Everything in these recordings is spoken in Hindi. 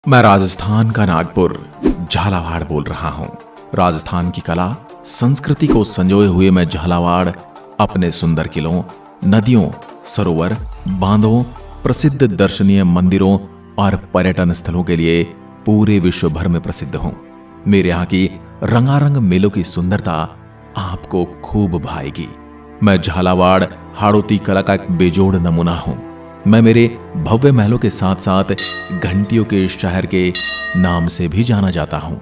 मैं राजस्थान का नागपुर झालावाड़ बोल रहा हूँ। राजस्थान की कला संस्कृति को संजोए हुए मैं झालावाड़ अपने सुंदर किलों, नदियों, सरोवर, बांधों, प्रसिद्ध दर्शनीय मंदिरों और पर्यटन स्थलों के लिए पूरे विश्व भर में प्रसिद्ध हूँ। मेरे यहाँ की रंगारंग मेलों की सुंदरता आपको खूब भाएगी। मैं झालावाड़ हाड़ौती कला का एक बेजोड़ नमूना हूँ। मैं मेरे भव्य महलों के साथ साथ घंटियों के शहर के नाम से भी जाना जाता हूं,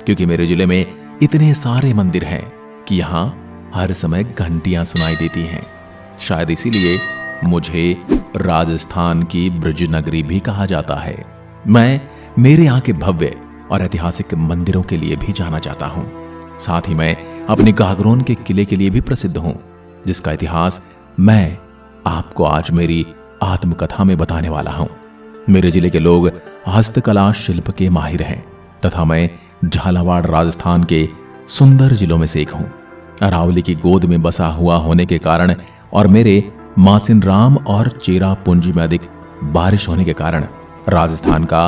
क्योंकि मेरे जिले में इतने सारे मंदिर हैं कि यहां हर समय घंटियां सुनाई देती हैं। शायद इसीलिए मुझे राजस्थान की ब्रज नगरी भी कहा जाता है। मैं मेरे यहाँ के भव्य और ऐतिहासिक मंदिरों के लिए भी जाना जाता हूं। साथ ही मैं अपने गागरोन के किले के लिए भी प्रसिद्ध हूं, जिसका इतिहास मैं आपको आज मेरी आत्मकथा में बताने वाला हूं। मेरे जिले के लोग हस्तकला शिल्प के माहिर हैं तथा मैं झालावाड़ राजस्थान के सुंदर जिलों में से एक हूं। अरावली की गोद में बसा हुआ होने के कारण और मेरे मासिनराम और चेरापूंजी में अधिक बारिश होने के कारण राजस्थान का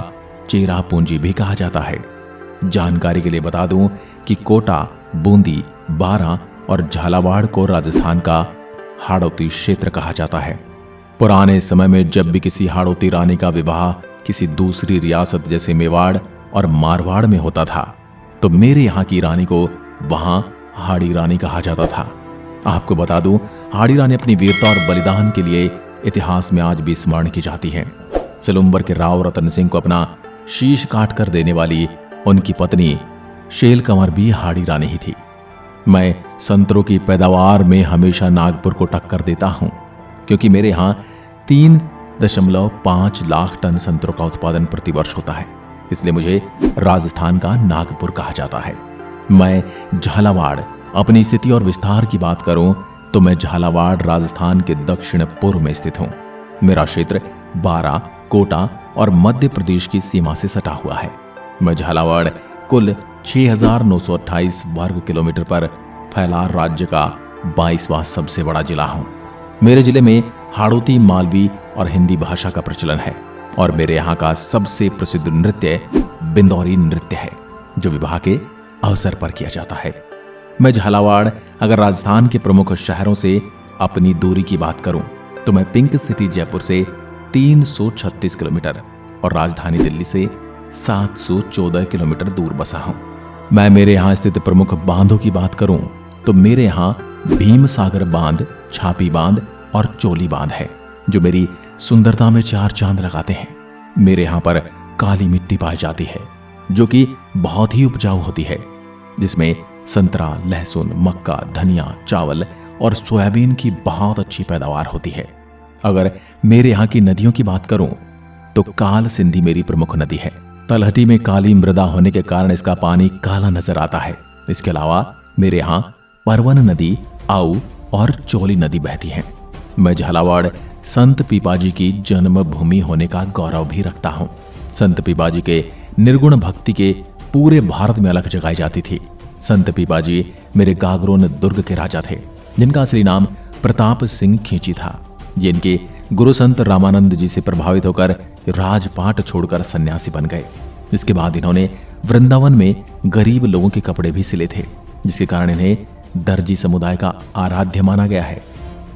चेरापूंजी भी कहा जाता है। जानकारी के लिए बता दूं कि कोटा, बूंदी, बारां और झालावाड़ को राजस्थान का हाड़ौती क्षेत्र कहा जाता है। पुराने समय में जब भी किसी हाड़ौती रानी का विवाह किसी दूसरी रियासत जैसे मेवाड़ और मारवाड़ में होता था, तो मेरे यहाँ की रानी को वहां हाड़ी रानी कहा जाता था। आपको बता दूं, हाड़ी रानी अपनी वीरता और बलिदान के लिए इतिहास में आज भी स्मरण की जाती है। सिलुम्बर के राव रतन सिंह को अपना शीश काट कर देने वाली उनकी पत्नी शेल कंवर भी हाड़ी रानी ही थी। मैं संतरों की पैदावार में हमेशा नागपुर को टक्कर देता हूं, क्योंकि मेरे यहाँ 3.5 लाख टन संतरों का उत्पादन प्रतिवर्ष होता है। इसलिए मुझे राजस्थान का नागपुर कहा जाता है। मैं झालावाड़ अपनी स्थिति और विस्तार की बात करूं तो मैं झालावाड़ राजस्थान के दक्षिण पूर्व में स्थित हूं। मेरा क्षेत्र बारां, कोटा और मध्य प्रदेश की सीमा से सटा हुआ है। मैं झालावाड़ कुल 6,928 वर्ग किलोमीटर पर फैला राज्य का 22वां सबसे बड़ा जिला हूं। मेरे जिले में हाड़ौती, मालवी और हिंदी भाषा का प्रचलन है और मेरे यहाँ का सबसे प्रसिद्ध नृत्य बिंदौरी नृत्य है, जो विवाह के अवसर पर किया जाता है। मैं झालावाड़ अगर राजस्थान के प्रमुख शहरों से अपनी दूरी की बात करूं तो मैं पिंक सिटी जयपुर से 336 किलोमीटर और राजधानी दिल्ली से 714 किलोमीटर दूर बसा हूं। मैं मेरे यहाँ स्थित प्रमुख बांधों की बात करूं तो मेरे यहाँ भीम सागर बांध, छापी बांध और चोली बांध है, जो मेरी सुंदरता में 4 चांद लगाते हैं। मेरे यहाँ पर काली मिट्टी पाई जाती है, जो कि बहुत ही उपजाऊ होती है, जिसमें संतरा, लहसुन, मक्का, धनिया, चावल और सोयाबीन की बहुत अच्छी पैदावार होती है। अगर मेरे यहाँ की नदियों की बात करूं तो काल सिंधी मेरी प्रमुख नदी है। तलहटी में काली मृदा होने के कारण इसका पानी काला नजर आता है। इसके अलावा मेरे यहाँ परवन नदी, आऊ और चोली नदी बहती है। मैं झालावाड़ संत पीपाजी की जन्मभूमि होने का गौरव भी रखता हूँ। संत पीपाजी के निर्गुण भक्ति के पूरे भारत में अलग जगाई जाती थी। संत पीपाजी मेरे गागरोन दुर्ग के राजा थे, जिनका असली नाम प्रताप सिंह खींची था। ये इनके गुरु संत रामानंद जी से प्रभावित होकर राजपाट छोड़कर सन्यासी बन गए। इसके बाद इन्होंने वृंदावन में गरीब लोगों के कपड़े भी सिले थे, जिसके कारण इन्हें दर्जी समुदाय का आराध्य माना गया है।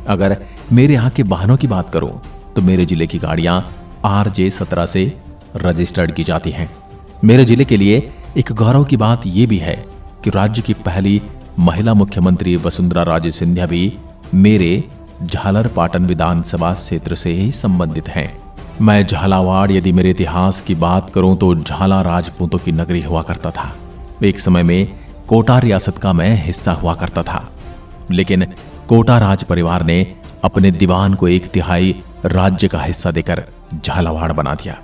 अगर मेरे यहाँ के वाहनों की बात करूं तो मेरे जिले की गाड़ियां RJ 17 से रजिस्टर्ड की जाती हैं। मेरे जिले के लिए एक गौरव की बात यह भी है कि राज्य की पहली महिला मुख्यमंत्री वसुंधरा राजे सिंधिया भी मेरे झालरपाटन विधानसभा क्षेत्र से ही संबंधित हैं। मैं झालावाड़ यदि मेरे इतिहास की बात करूं तो झाला राजपूतों की नगरी हुआ करता था। एक समय में कोटा रियासत का मैं हिस्सा हुआ करता था, लेकिन कोटा राज परिवार ने अपने दीवान को 1/3 राज्य का हिस्सा देकर झालावाड़ बना दिया।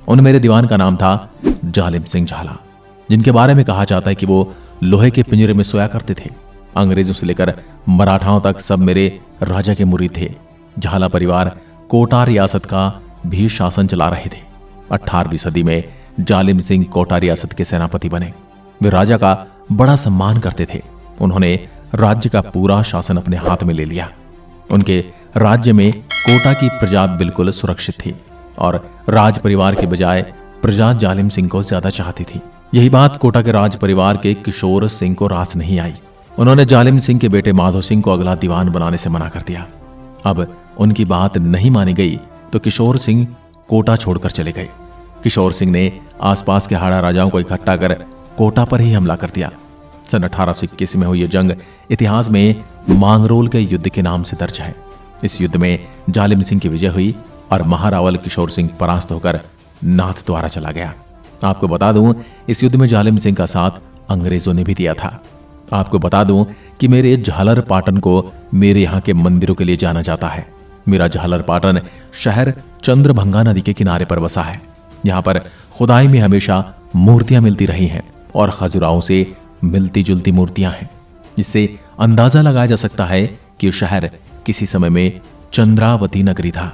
उन मेरे दीवान का नाम था जालिम सिंह झाला, जिनके बारे में कहा जाता है कि वो लोहे के पिंजरे में सोया करते थे। अंग्रेजों से लेकर मराठाओं तक सब मेरे राजा के मुरीद थे। झाला परिवार कोटा रियासत का भी शासन चला रहे थे। 18वीं सदी में जालिम सिंह कोटा रियासत के सेनापति बने। वे राजा का बड़ा सम्मान करते थे। उन्होंने राज्य का पूरा शासन अपने हाथ में ले लिया। उनके राज्य में कोटा की प्रजा बिल्कुल सुरक्षित थी और राज परिवार के बजाय प्रजा जालिम सिंह को ज्यादा चाहती थी। यही बात कोटा के राज परिवार के किशोर सिंह को रास नहीं आई। उन्होंने जालिम सिंह के बेटे माधो सिंह को अगला दीवान बनाने से मना कर दिया। अब उनकी बात नहीं मानी गई तो किशोर सिंह कोटा छोड़कर चले गए। किशोर सिंह ने आसपास के हाड़ा राजाओं को इकट्ठा कर कोटा पर ही हमला कर दिया। सन 1821 में हुई यह जंग इतिहास में मांगरोल के युद्ध के नाम से दर्ज है। इस युद्ध में जालिम सिंह की विजय हुई और महारावल किशोर सिंह परास्त होकर नाथ द्वारा चला गया। आपको बता दूं, इस युद्ध में जालिम सिंह का साथ अंग्रेजों ने भी दिया था। आपको बता दूं कि मेरे झालर पाटन को मेरे यहाँ के मंदिरों के लिए जाना जाता है। मेरा झालर पाटन शहर चंद्रभंगा नदी के किनारे पर बसा है। यहाँ पर खुदाई में हमेशा मूर्तियां मिलती रही हैं और खजुराहों से मिलती जुलती मूर्तियां हैं। इससे अंदाजा लगाया जा सकता है कि शहर किसी समय में चंद्रावती नगरी था।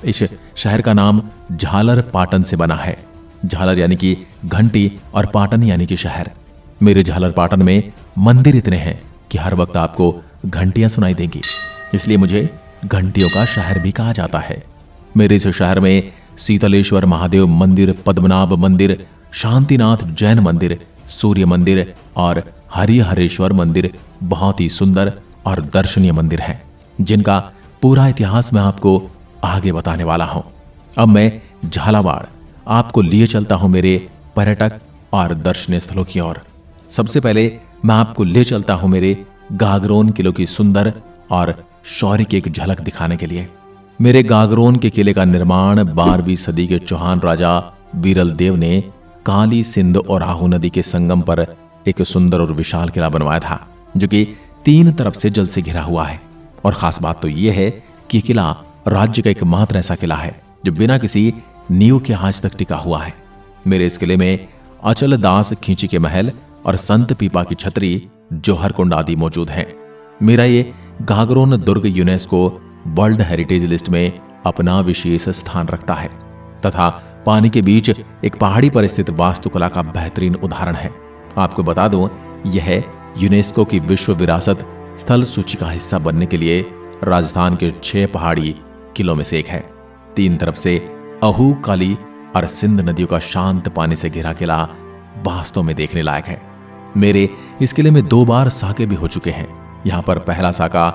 इस शहर का नाम झालर पाटन से बना है। झालर यानी कि घंटी और पाटन यानी कि शहर। मेरे झालर पाटन में मंदिर इतने हैं कि हर वक्त आपको घंटियां सुनाई देंगी, इसलिए मुझे घंटियों का शहर भी कहा जाता है। मेरे इस शहर में शीतलेश्वर महादेव मंदिर, पद्मनाभ मंदिर, शांतिनाथ जैन मंदिर, सूर्य मंदिर और हरिहरेश्वर मंदिर बहुत ही सुंदर और दर्शनीय मंदिर हैं, जिनका पूरा इतिहास मैं आपको आगे बताने वाला हूं। अब मैं झालावाड़ आपको लिए चलता हूं मेरे पर्यटक और दर्शनीय स्थलों की ओर। सबसे पहले मैं आपको ले चलता हूं मेरे गागरोन किले की सुंदर और शौर्य की एक झलक दिखाने के लिए। मेरे गागरोन के किले का निर्माण 12वीं सदी के चौहान राजा बीरल देव ने काली सिंध और आहू नदी के संगम पर एक सुंदर और विशाल किला बनवाया था, जो कि 3 तरफ से जल से घिरा हुआ है। और खास बात तो यह है कि किला राज्य का एकमात्र ऐसा किला है जो बिना किसी नींव के आज तक टिका हुआ है। मेरे इस किले में अचल दास खींची के महल और संत पीपा की छतरी, जौहर कुंड आदि मौजूद हैं। मेरा ये गागरोन दुर्ग यूनेस्को वर्ल्ड हेरिटेज लिस्ट में अपना विशेष स्थान रखता है तथा पानी के बीच एक पहाड़ी पर स्थित वास्तुकला का बेहतरीन उदाहरण है। आपको बता दूं, यह यूनेस्को की विश्व विरासत स्थल सूची का हिस्सा बनने के लिए राजस्थान के 6 पहाड़ी किलों में से एक है। 3 तरफ से अहू, काली और सिंध नदियों का शांत पानी से घिरा किला वास्तव में देखने लायक है। मेरे इस किले में 2 बार साके भी हो चुके हैं। यहाँ पर पहला साका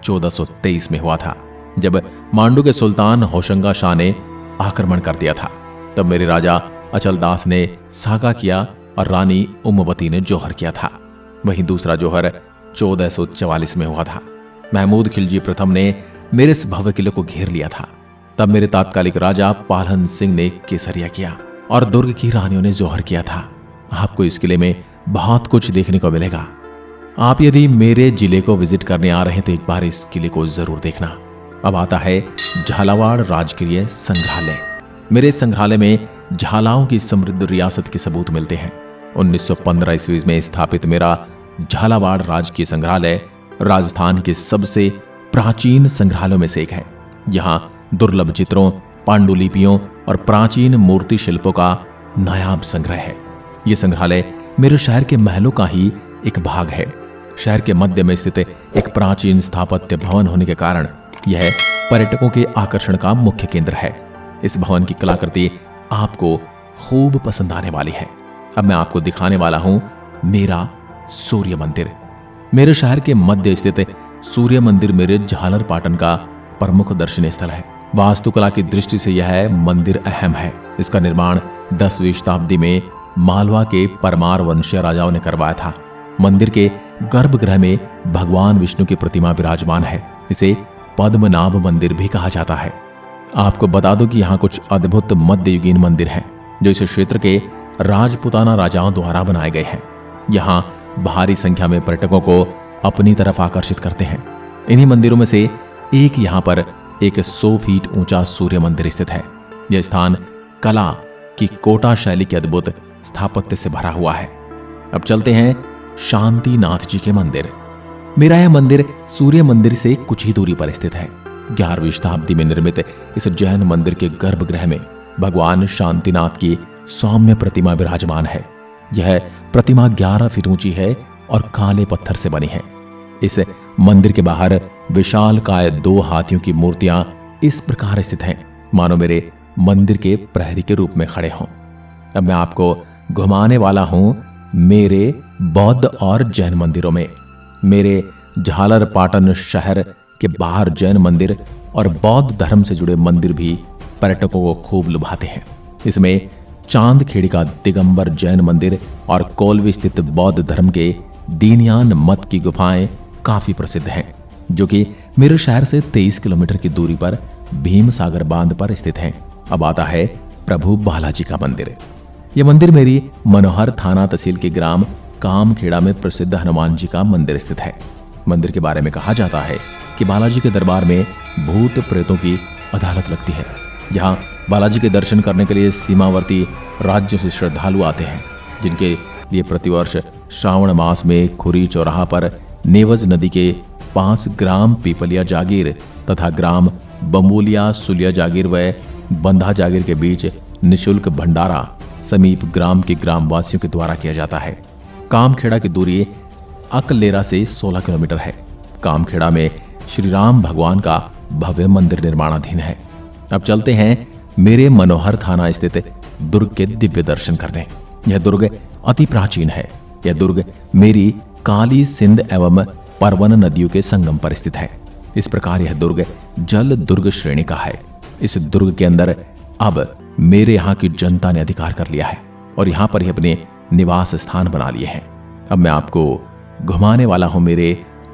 1423 में हुआ था, जब मांडू के सुल्तान होशंगा शाह ने आक्रमण कर दिया था। तब मेरे राजा अचलदास ने साका किया और रानी उम्मवती ने जौहर किया था। वहीं दूसरा जौहर 1444 में हुआ था। महमूद खिलजी प्रथम ने मेरे इस भव्य किले को घेर लिया था। तब मेरे तात्कालिक राजा पालहन सिंह ने केसरिया किया और दुर्ग की रानियों ने जौहर किया था। आपको इस किले में बहुत कुछ देखने को मिलेगा। आप यदि मेरे जिले को विजिट करने आ रहे हैं तो एक बार इस किले को जरूर देखना। अब आता है झालावाड़ राजकीय संग्रहालय। मेरे संग्रहालय में झालाओं की समृद्ध रियासत के सबूत मिलते हैं। 1915 ईस्वी में स्थापित मेरा झालावाड़ राजकीय संग्रहालय राजस्थान के सबसे प्राचीन संग्रहालयों में से एक है। यहाँ दुर्लभ चित्रों, पांडुलिपियों और प्राचीन मूर्ति शिल्पों का नायाब संग्रह है। यह संग्रहालय मेरे शहर के महलों का ही एक भाग है। शहर के मध्य में स्थित एक प्राचीन स्थापत्य भवन होने के कारण यह पर्यटकों के आकर्षण का मुख्य केंद्र है। इस भवन की कलाकृति आपको खूब पसंद आने वाली है। अब मैं आपको दिखाने वाला हूं मेरा सूर्य मंदिर। मेरे शहर के मध्य स्थित सूर्य मंदिर मेरे झालर पाटन का प्रमुख दर्शनीय स्थल है। वास्तुकला की दृष्टि से यह मंदिर अहम है। इसका निर्माण 10वीं शताब्दी में मालवा के परमार वंशीय राजाओं ने करवाया था। मंदिर के गर्भगृह में भगवान विष्णु की प्रतिमा विराजमान है। इसे पद्मनाभ मंदिर भी कहा जाता है। आपको बता दूं कि यहाँ कुछ अद्भुत मध्ययुगीन मंदिर हैं जो इस क्षेत्र के राजपुताना राजाओं द्वारा बनाए गए हैं। यहाँ भारी संख्या में पर्यटकों को अपनी तरफ आकर्षित करते हैं। इन्हीं मंदिरों में से एक यहाँ पर एक 100 फीट ऊंचा सूर्य मंदिर स्थित है। यह स्थान कला की कोटा शैली के अद्भुत स्थापत्य से भरा हुआ है। अब चलते हैं शांतिनाथ जी के मंदिर। मेरा यह मंदिर सूर्य मंदिर से कुछ ही दूरी पर स्थित है। 11वीं शताब्दी में निर्मित इस जैन मंदिर के गर्भगृह में भगवान शांतिनाथ की सौम्य प्रतिमा विराजमान है। यह प्रतिमा 11 फीट ऊंची है और काले पत्थर से बनी है। इस मंदिर के बाहर विशालकाय 2 हाथियों की मूर्तियां इस प्रकार स्थित हैं मानो मेरे मंदिर के प्रहरी के रूप में खड़े हों। अब मैं आपको घुमाने वाला हूं मेरे बौद्ध और जैन मंदिरों में। मेरे झालरपाटन शहर के बाहर जैन मंदिर और बौद्ध धर्म से जुड़े मंदिर भी पर्यटकों को खूब लुभाते हैं। इसमें चांदखेड़ी का दिगंबर जैन मंदिर और कोलवी स्थित बौद्ध धर्म के दीनयान मत की गुफाएं काफी प्रसिद्ध हैं, जो कि मेरे शहर से 23 किलोमीटर की दूरी पर भीम सागर बांध पर स्थित हैं। अब आता है प्रभु बालाजी का मंदिर। यह मंदिर मेरी मनोहर थाना तहसील के ग्राम कामखेड़ा में प्रसिद्ध हनुमान जी का मंदिर स्थित है। मंदिर के बारे में कहा जाता है कि बालाजी के दरबार में भूत प्रेतों की अदालत लगती है। यहाँ बालाजी के दर्शन करने के लिए सीमावर्ती राज्यों से श्रद्धालु आते हैं, जिनके लिए प्रतिवर्ष श्रावण मास में खुरी चौराहा पर नेवज नदी के पास ग्राम पीपलिया जागीर तथा ग्राम बम्बुलिया सुलिया जागीर व बंधा जागीर के बीच निशुल्क भंडारा समीप ग्राम के ग्रामवासियों के द्वारा किया जाता है। कामखेड़ा की दूरी अकलेरा से 16 किलोमीटर है। कामखेड़ा में श्री राम भगवान का भव्य मंदिर निर्माणाधीन है। अब चलते हैं मेरे मनोहर थाना स्थित दुर्ग के दिव्य दर्शन करने। यह दुर्ग अति प्राचीन है। यह दुर्ग मेरी काली सिंध एवं परवन नदियों के संगम पर स्थित है। इस प्रकार यह दुर्ग जल दुर्ग श्रेणी का है। इस दुर्ग के अंदर अब मेरे यहाँ की जनता ने अधिकार कर लिया है और यहाँ पर ही अपने निवास स्थान बना लिए हैं। अब मैं आपको घुमाने वाला हूं मेरे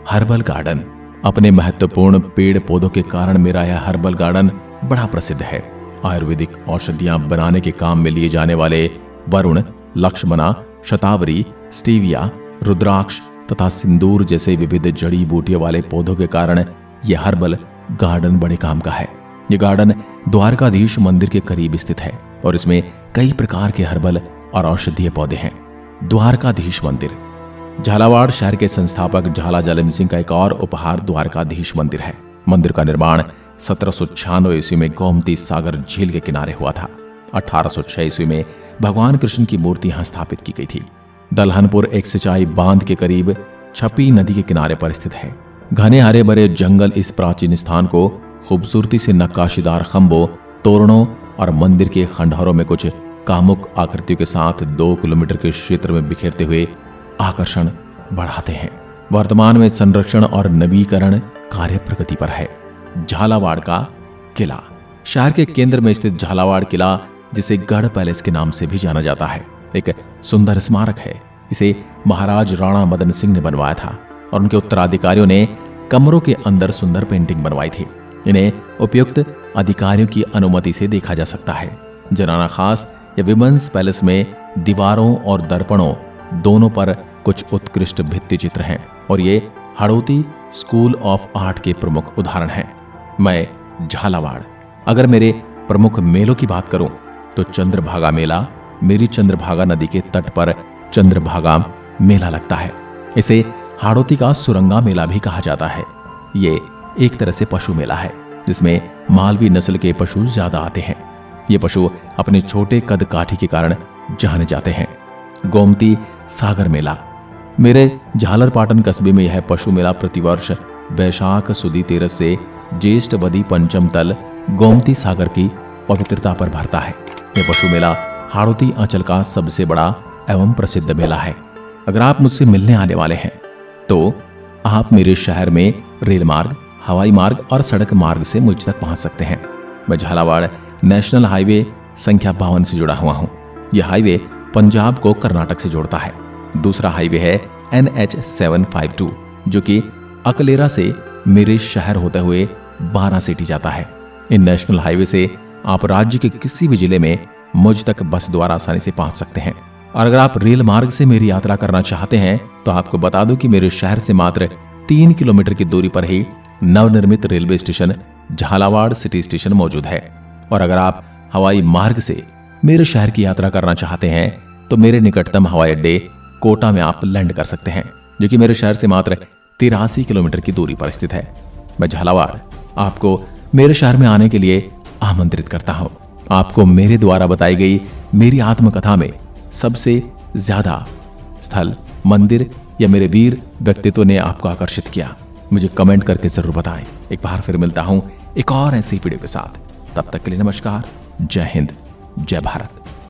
हर्बल गार्डन। अपने महत्वपूर्ण पेड़ पौधों के कारण मेरा यह हर्बल गार्डन बड़ा प्रसिद्ध है। आयुर्वेदिक औषधियां बनाने के काम में लिए जाने वाले वरुण, लक्ष्मणा, शतावरी, स्टीविया, रुद्राक्ष तथा सिंदूर जैसे विविध जड़ी बूटियों वाले पौधों के कारण यह हर्बल गार्डन बड़े काम का है। यह गार्डन द्वारकाधीश मंदिर के करीब स्थित है और इसमें कई प्रकार के हर्बल और औषधीय पौधे हैं। द्वारकाधीश मंदिर झालावाड़ शहर के संस्थापक झाला जलिम सिंह का एक और उपहार द्वारकाधीश मंदिर है। मंदिर का निर्माण 1796 ईस्वी में गोमती सागर झील के किनारे हुआ था। 1806 ईस्वी में भगवान कृष्ण की मूर्ति यहां स्थापित की गई थी। दलहनपुर एक सिंचाई बांध के करीब छपी नदी के किनारे पर स्थित है। घने हरे भरे जंगल इस प्राचीन स्थान को खूबसूरती से नक्काशीदार खंभों, तोरणों और मंदिर के खंडहरों में कुछ कामुक आकृतियों के साथ 2 किलोमीटर के क्षेत्र में बिखेरते हुए आकर्षण बढ़ाते हैं। वर्तमान में संरक्षण और नवीकरण कार्य प्रगति पर है। झालावाड़ का किला शहर के केंद्र में स्थित झालावाड़ किला, जिसे गढ़ पैलेस के नाम से भी जाना जाता है, एक सुंदर स्मारक है। इसे महाराज राणा मदन सिंह ने बनवाया था और उनके उत्तराधिकारियों ने कमरों के अंदर सुंदर पेंटिंग बनवाई थी। इन्हें उपयुक्त अधिकारियों की अनुमति से देखा जा सकता है। जनाना खास या विमेंस पैलेस में दीवारों और दर्पणों दोनों पर कुछ उत्कृष्ट भित्ति चित्र हैं और ये हड़ौती स्कूल ऑफ आर्ट के प्रमुख उदाहरण हैं। मैं झालावाड़ अगर मेरे प्रमुख मेलों की बात करूं तो चंद्रभागा मेला मेरी चंद्रभागा नदी के तट पर चंद्रभागा मेला लगता है। इसे हाड़ौती का सुरंगा मेला भी कहा जाता है। ये एक तरह से पशु मेला है जिसमें मालवी नस्ल के पशु ज्यादा आते हैं। ये पशु अपने छोटे कद काठी के कारण जाने जाते हैं। गोमती सागर मेला मेरे झालरपाटन कस्बे में यह पशु मेला प्रतिवर्ष वैशाख सुदी 13 से ज्येष्ठ वदी पंचम तल गोमती सागर की पवित्रता पर भरता है। यह पशु मेला हाड़ौती अंचल का सबसे बड़ा एवं प्रसिद्ध मेला है। अगर आप मुझसे मिलने आने वाले हैं तो आप मेरे शहर में रेल मार्ग, हवाई मार्ग और सड़क मार्ग से मुझ तक पहुंच सकते हैं। मैं झालावाड़ नेशनल हाईवे संख्या 52 से जुड़ा हुआ हूं। यह हाईवे पंजाब को कर्नाटक से जोड़ता है। दूसरा हाईवे है NH 752 जो कि अकलेरा से मेरे शहर होते हुए 12 सिटी जाता है। इन नेशनल हाईवे से आप राज्य के किसी भी जिले में मुझ तक बस द्वारा आसानी से पहुंच सकते हैं। और अगर आप रेल मार्ग से मेरी यात्रा करना चाहते हैं तो आपको बता दूं कि मेरे शहर से मात्र 3 किलोमीटर की दूरी पर ही नवनिर्मित railway station Jhalawar city station मौजूद है। और अगर आप हवाई मार्ग से मेरे शहर की यात्रा करना चाहते हैं तो मेरे निकटतम हवाई अड्डे कोटा में आप लैंड कर सकते हैं, जो कि मेरे शहर से मात्र 83 किलोमीटर की दूरी पर स्थित है। मैं झालावाड़ आपको मेरे शहर में आने के लिए आमंत्रित करता हूं। आपको मेरे द्वारा बताई गई मेरी आत्मकथा में सबसे ज्यादा स्थल, मंदिर या मेरे वीर व्यक्तित्व ने आपको आकर्षित किया, मुझे कमेंट करके जरूर बताएं। एक बार फिर मिलता हूं एक और ऐसी वीडियो के साथ। तब तक के लिए नमस्कार, जय हिंद, जय भारत।